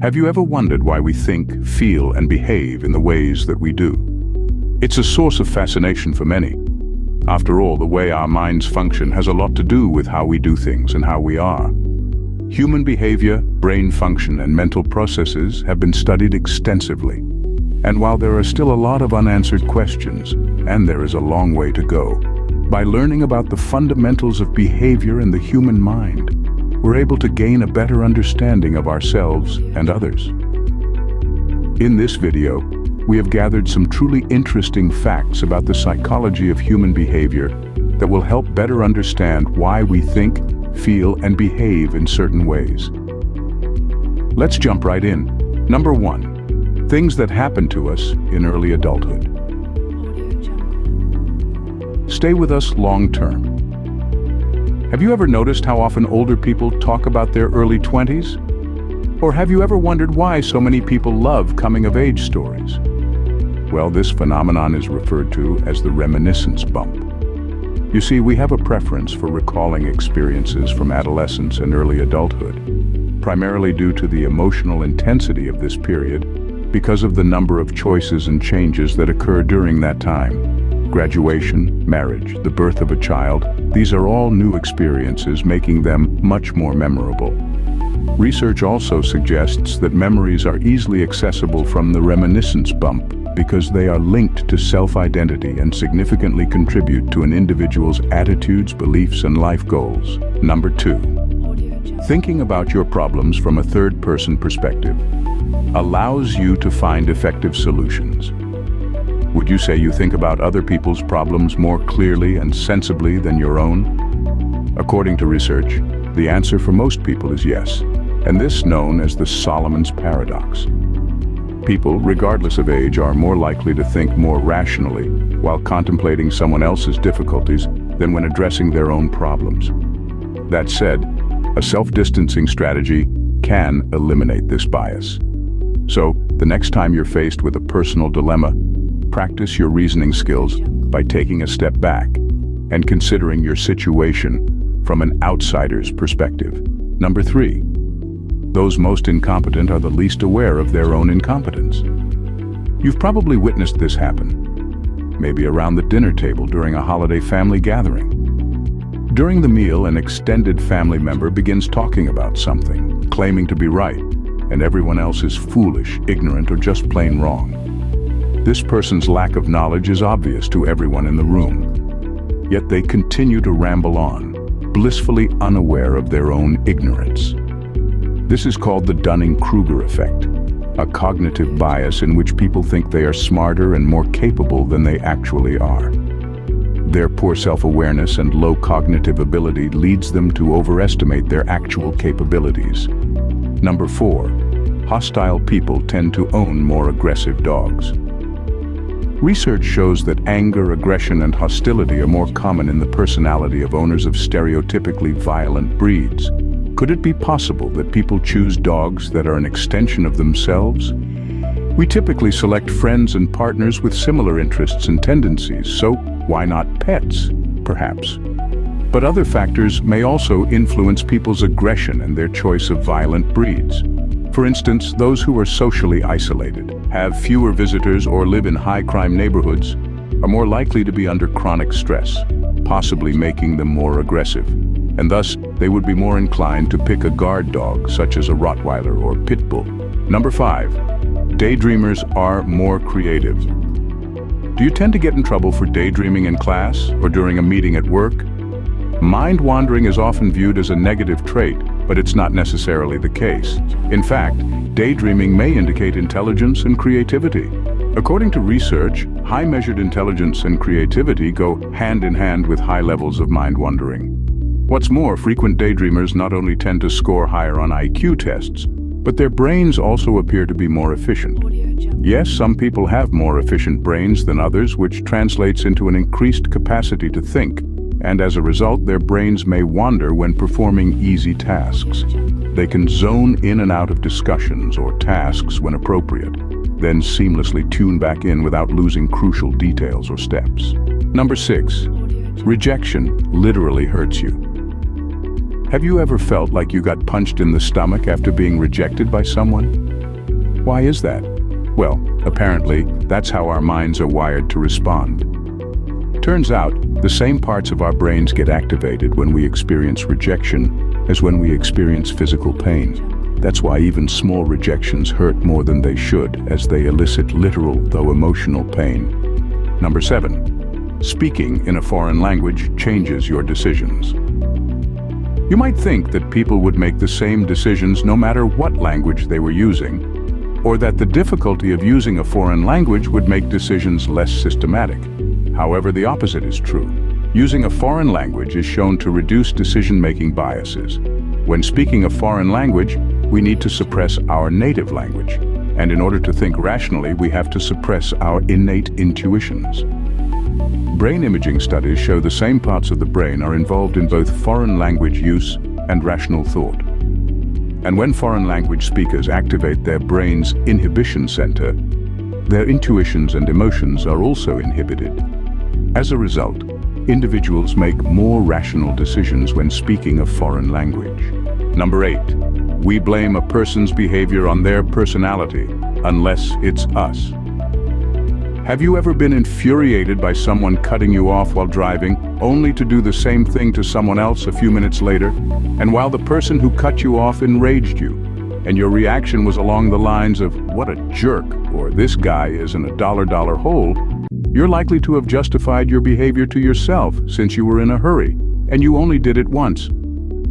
Have you ever wondered why we think, feel, and behave in the ways that we do? It's a source of fascination for many. After all, the way our minds function has a lot to do with how we do things and how we are. Human behavior, brain function, and mental processes have been studied extensively. And while there are still a lot of unanswered questions, and there is a long way to go, by learning about the fundamentals of behavior and the human mind, we're able to gain a better understanding of ourselves and others. In this video, we have gathered some truly interesting facts about the psychology of human behavior that will help better understand why we think, feel, and behave in certain ways. Let's jump right in. Number 1, things that happen to us in early adulthood. Stay with us long term. Have you ever noticed how often older people talk about their early 20s? Or have you ever wondered why so many people love coming-of-age stories? Well, this phenomenon is referred to as the reminiscence bump. You see, we have a preference for recalling experiences from adolescence and early adulthood, primarily due to the emotional intensity of this period because of the number of choices and changes that occur during that time. Graduation, marriage, the birth of a child, these are all new experiences, making them much more memorable. Research also suggests that memories are easily accessible from the reminiscence bump because they are linked to self-identity and significantly contribute to an individual's attitudes, beliefs, and life goals. Number 2, thinking about your problems from a third-person perspective allows you to find effective solutions. Would you say you think about other people's problems more clearly and sensibly than your own? According to research, the answer for most people is yes, and this is known as the Solomon's paradox. People, regardless of age, are more likely to think more rationally while contemplating someone else's difficulties than when addressing their own problems. That said, a self-distancing strategy can eliminate this bias. So, the next time you're faced with a personal dilemma, practice your reasoning skills by taking a step back and considering your situation from an outsider's perspective. Number 3, those most incompetent are the least aware of their own incompetence. You've probably witnessed this happen, maybe around the dinner table during a holiday family gathering. During the meal, an extended family member begins talking about something, claiming to be right, and everyone else is foolish, ignorant, or just plain wrong. This person's lack of knowledge is obvious to everyone in the room, yet they continue to ramble on, blissfully unaware of their own ignorance. This is called the Dunning-Kruger effect, a cognitive bias in which people think they are smarter and more capable than they actually are. Their poor self-awareness and low cognitive ability leads them to overestimate their actual capabilities. Number 4, hostile people tend to own more aggressive dogs. Research shows that anger, aggression, and hostility are more common in the personality of owners of stereotypically violent breeds. Could it be possible that people choose dogs that are an extension of themselves? We typically select friends and partners with similar interests and tendencies, so why not pets, perhaps? But other factors may also influence people's aggression and their choice of violent breeds. For instance, those who are socially isolated, have fewer visitors, or live in high-crime neighborhoods are more likely to be under chronic stress, possibly making them more aggressive. And thus, they would be more inclined to pick a guard dog, such as a Rottweiler or Pit Bull. Number 5, daydreamers are more creative. Do you tend to get in trouble for daydreaming in class or during a meeting at work? Mind wandering is often viewed as a negative trait, but it's not necessarily the case. In fact, daydreaming may indicate intelligence and creativity. According to research, high measured intelligence and creativity go hand in hand with high levels of mind wandering. What's more, frequent daydreamers not only tend to score higher on IQ tests, but their brains also appear to be more efficient. Yes, some people have more efficient brains than others, which translates into an increased capacity to think, and as a result, their brains may wander when performing easy tasks. They can zone in and out of discussions or tasks when appropriate, then seamlessly tune back in without losing crucial details or steps. Number 6, rejection literally hurts you. Have you ever felt like you got punched in the stomach after being rejected by someone? Why is that? Well, apparently, that's how our minds are wired to respond. Turns out, the same parts of our brains get activated when we experience rejection as when we experience physical pain. That's why even small rejections hurt more than they should, as they elicit literal, though emotional pain. Number 7. Speaking in a foreign language changes your decisions. You might think that people would make the same decisions no matter what language they were using, or that the difficulty of using a foreign language would make decisions less systematic. However, the opposite is true. Using a foreign language is shown to reduce decision-making biases. When speaking a foreign language, we need to suppress our native language, and in order to think rationally, we have to suppress our innate intuitions. Brain imaging studies show the same parts of the brain are involved in both foreign language use and rational thought. And when foreign language speakers activate their brain's inhibition center, their intuitions and emotions are also inhibited. As a result, individuals make more rational decisions when speaking a foreign language. Number 8. We blame a person's behavior on their personality, unless it's us. Have you ever been infuriated by someone cutting you off while driving, only to do the same thing to someone else a few minutes later? And while the person who cut you off enraged you, and your reaction was along the lines of, "What a jerk," or "This guy is in a dollar hole," you're likely to have justified your behavior to yourself since you were in a hurry, and you only did it once.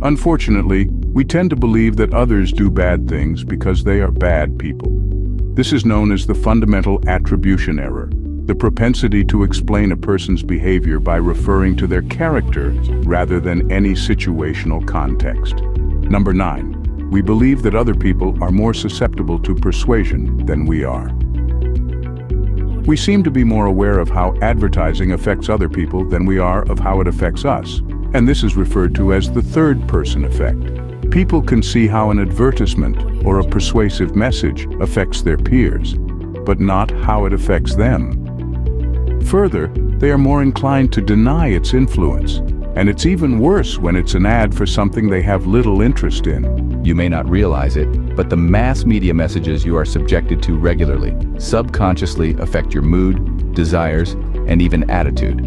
Unfortunately, we tend to believe that others do bad things because they are bad people. This is known as the fundamental attribution error, the propensity to explain a person's behavior by referring to their character rather than any situational context. Number 9. We believe that other people are more susceptible to persuasion than we are. We seem to be more aware of how advertising affects other people than we are of how it affects us, and this is referred to as the third-person effect. People can see how an advertisement or a persuasive message affects their peers, but not how it affects them. Further, they are more inclined to deny its influence, and it's even worse when it's an ad for something they have little interest in. You may not realize it, but the mass media messages you are subjected to regularly subconsciously affect your mood, desires, and even attitude.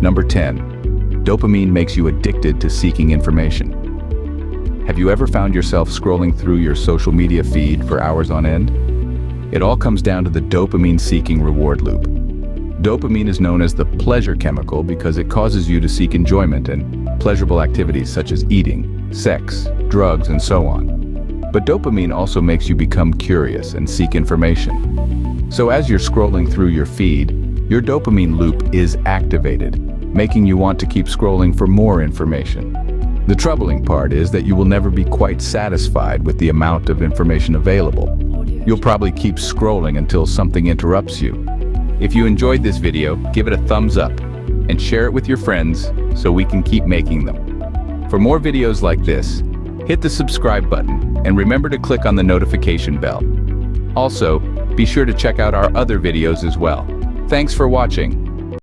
Number 10. Dopamine makes you addicted to seeking information. Have you ever found yourself scrolling through your social media feed for hours on end? It all comes down to the dopamine-seeking reward loop. Dopamine is known as the pleasure chemical because it causes you to seek enjoyment and pleasurable activities such as eating, sex, drugs, and so on. But dopamine also makes you become curious and seek information. So as you're scrolling through your feed, your dopamine loop is activated, making you want to keep scrolling for more information. The troubling part is that you will never be quite satisfied with the amount of information available. You'll probably keep scrolling until something interrupts you. If you enjoyed this video, give it a thumbs up and share it with your friends so we can keep making them. For more videos like this, hit the subscribe button and remember to click on the notification bell. Also, be sure to check out our other videos as well. Thanks for watching.